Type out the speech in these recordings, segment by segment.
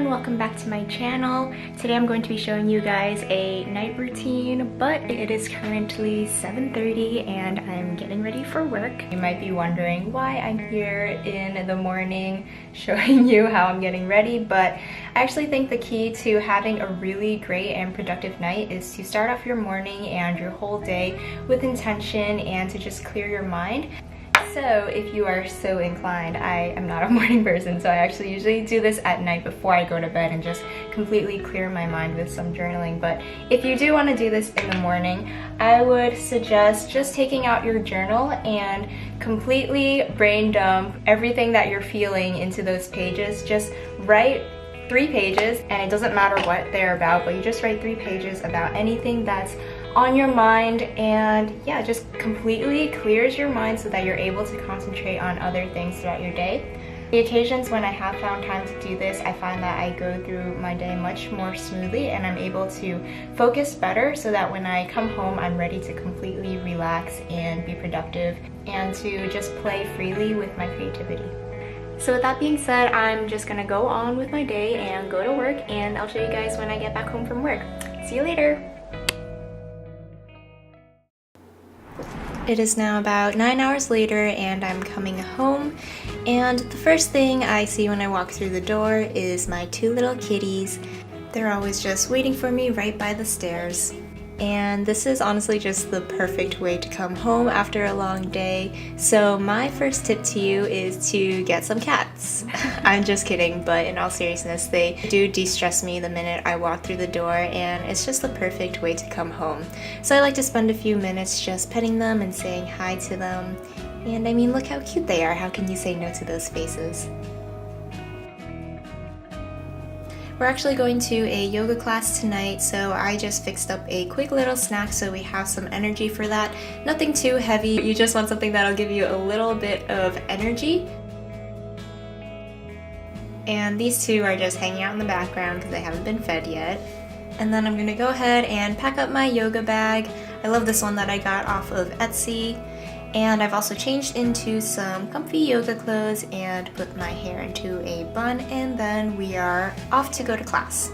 everyone, welcome back to my channel. Today I'm going to be showing you guys a night routine, but it is currently 7:30 and I'm getting ready for work. You might be wondering why I'm here in the morning showing you how I'm getting ready, but I actually think the key to having a really great and productive night is to start off your morning and your whole day with intention and to just clear your mind. So if you are so inclined, I am not a morning person, so I actually usually do this at night before I go to bed and just completely clear my mind with some journaling. But if you do want to do this in the morning, I would suggest just taking out your journal and completely brain dump everything that you're feeling into those pages. Just write 3 pages, and it doesn't matter what they're about, but you just write 3 pages about anything that's on your mind, and yeah, just completely clears your mind so that you're able to concentrate on other things throughout your day. The occasions when I have found time to do this, I find that I go through my day much more smoothly and I'm able to focus better so that when I come home, I'm ready to completely relax and be productive and to just play freely with my creativity. So with that being said, I'm just gonna go on with my day and go to work, and I'll show you guys when I get back home from work. See you later! It is now about 9 hours later and I'm coming home, and the first thing I see when I walk through the door is my 2 little kitties. They're always just waiting for me right by the stairs. And this is honestly just the perfect way to come home after a long day. So my first tip to you is to get some cats. I'm just kidding, but in all seriousness, they do de-stress me the minute I walk through the door, and it's just the perfect way to come home. So I like to spend a few minutes just petting them and saying hi to them. And I mean, look how cute they are. How can you say no to those faces? We're actually going to a yoga class tonight, so I just fixed up a quick little snack so we have some energy for that. Nothing too heavy, you just want something that'll give you a little bit of energy. And these 2 are just hanging out in the background because they haven't been fed yet. And then I'm gonna go ahead and pack up my yoga bag. I love this one that I got off of Etsy. And I've also changed into some comfy yoga clothes and put my hair into a bun, and then we are off to go to class.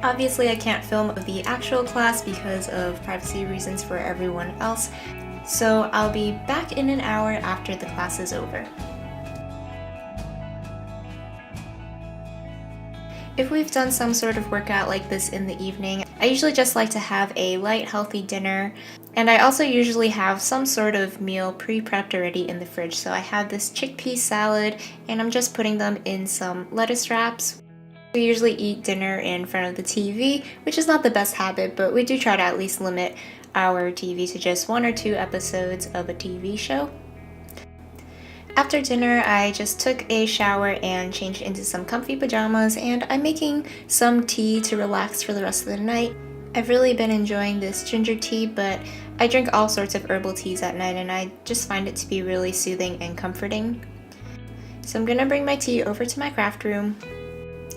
Obviously, I can't film the actual class because of privacy reasons for everyone else, so I'll be back in an hour after the class is over. If we've done some sort of workout like this in the evening, I usually just like to have a light, healthy dinner. And I also usually have some sort of meal pre-prepped already in the fridge. So I have this chickpea salad, and I'm just putting them in some lettuce wraps. We usually eat dinner in front of the TV, which is not the best habit, but we do try to at least limit our TV to just 1 or 2 episodes of a TV show. After dinner, I just took a shower and changed into some comfy pajamas, and I'm making some tea to relax for the rest of the night. I've really been enjoying this ginger tea, but I drink all sorts of herbal teas at night and I just find it to be really soothing and comforting. So I'm gonna bring my tea over to my craft room.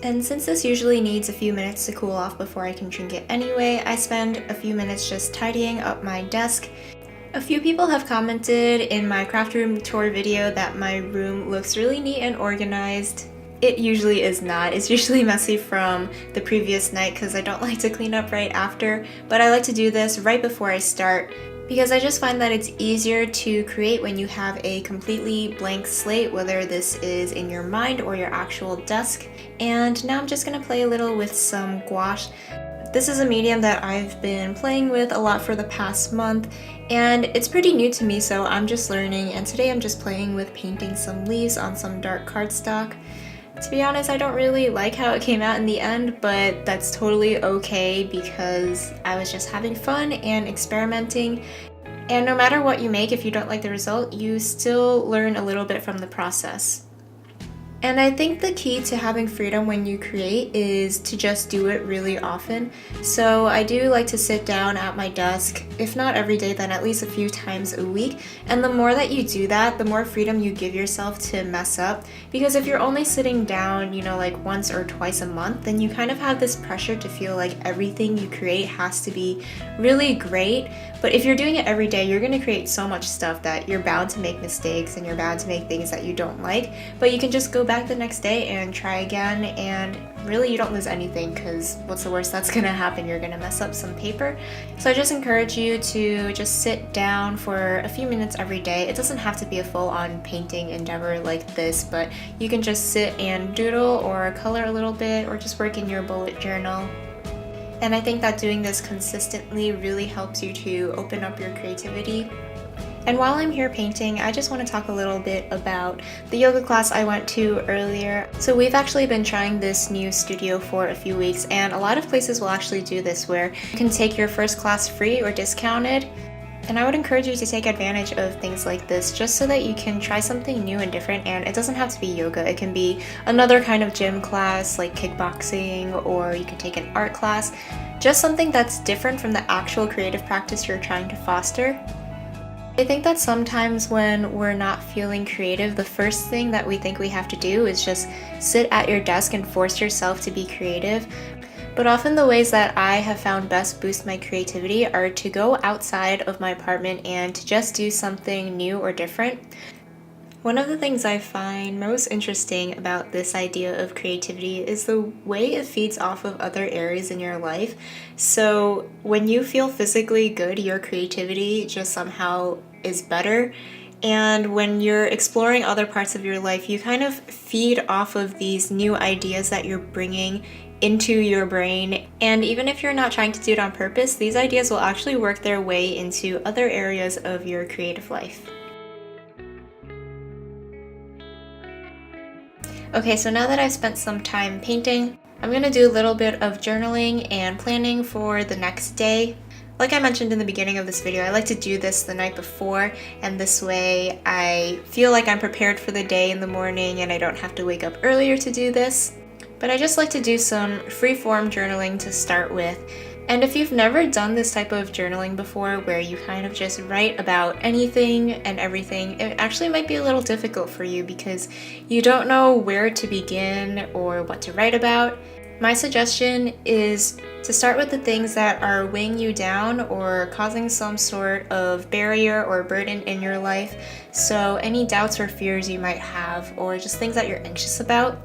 And since this usually needs a few minutes to cool off before I can drink it anyway, I spend a few minutes just tidying up my desk. A few people have commented in my craft room tour video that my room looks really neat and organized. It usually is not. It's usually messy from the previous night because I don't like to clean up right after, but I like to do this right before I start because I just find that it's easier to create when you have a completely blank slate, whether this is in your mind or your actual desk. And now I'm just gonna play a little with some gouache. This is a medium that I've been playing with a lot for the past month, and it's pretty new to me, so I'm just learning, and today I'm just playing with painting some leaves on some dark cardstock. To be honest, I don't really like how it came out in the end, but that's totally okay because I was just having fun and experimenting. And no matter what you make, if you don't like the result, you still learn a little bit from the process. And I think the key to having freedom when you create is to just do it really often. So I do like to sit down at my desk, if not every day, then at least a few times a week. And the more that you do that, the more freedom you give yourself to mess up. Because if you're only sitting down, like once or twice a month, then you kind of have this pressure to feel like everything you create has to be really great. But if you're doing it every day, you're going to create so much stuff that you're bound to make mistakes and you're bound to make things that you don't like. But you can just go back the next day and try again, and really you don't lose anything, because what's the worst that's going to happen? You're going to mess up some paper. So I just encourage you to just sit down for a few minutes every day. It doesn't have to be a full-on painting endeavor like this, but you can just sit and doodle or color a little bit or just work in your bullet journal. And I think that doing this consistently really helps you to open up your creativity. And while I'm here painting, I just want to talk a little bit about the yoga class I went to earlier. So we've actually been trying this new studio for a few weeks, and a lot of places will actually do this where you can take your first class free or discounted. And I would encourage you to take advantage of things like this just so that you can try something new and different. And it doesn't have to be yoga. It can be another kind of gym class like kickboxing, or you can take an art class. Just something that's different from the actual creative practice you're trying to foster. I think that sometimes when we're not feeling creative, the first thing that we think we have to do is just sit at your desk and force yourself to be creative. But often the ways that I have found best boost my creativity are to go outside of my apartment and to just do something new or different. One of the things I find most interesting about this idea of creativity is the way it feeds off of other areas in your life. So when you feel physically good, your creativity just somehow is better. And when you're exploring other parts of your life, you kind of feed off of these new ideas that you're bringing into your brain. And even if you're not trying to do it on purpose, these ideas will actually work their way into other areas of your creative life. Okay, so now that I've spent some time painting, I'm gonna do a little bit of journaling and planning for the next day. Like I mentioned in the beginning of this video, I like to do this the night before, and this way I feel like I'm prepared for the day in the morning and I don't have to wake up earlier to do this. But I just like to do some free-form journaling to start with. And if you've never done this type of journaling before, where you kind of just write about anything and everything, it actually might be a little difficult for you because you don't know where to begin or what to write about. My suggestion is to start with the things that are weighing you down or causing some sort of barrier or burden in your life. So any doubts or fears you might have, or just things that you're anxious about.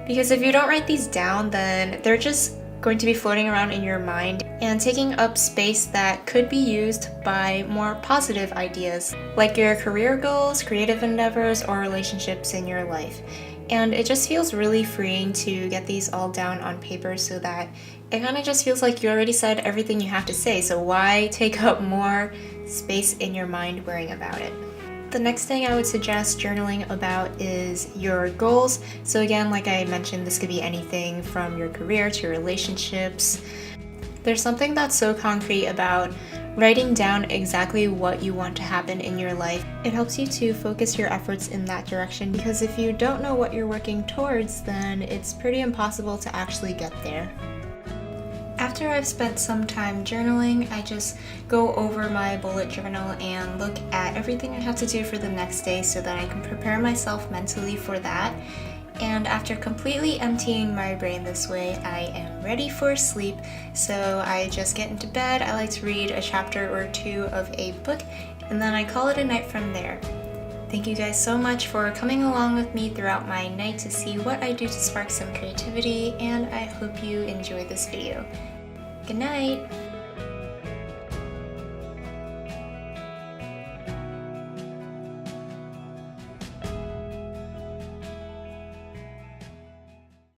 Because if you don't write these down, then they're just going to be floating around in your mind and taking up space that could be used by more positive ideas, like your career goals, creative endeavors, or relationships in your life. And it just feels really freeing to get these all down on paper so that it kind of just feels like you already said everything you have to say, so why take up more space in your mind worrying about it? The next thing I would suggest journaling about is your goals. So again, like I mentioned, this could be anything from your career to relationships. There's something that's so concrete about writing down exactly what you want to happen in your life. It helps you to focus your efforts in that direction, because if you don't know what you're working towards, then it's pretty impossible to actually get there. After I've spent some time journaling, I just go over my bullet journal and look at everything I have to do for the next day so that I can prepare myself mentally for that. And after completely emptying my brain this way, I am ready for sleep. So I just get into bed. I like to read a chapter or two of a book, and then I call it a night from there. Thank you guys so much for coming along with me throughout my night to see what I do to spark some creativity, and I hope you enjoyed this video. Good night!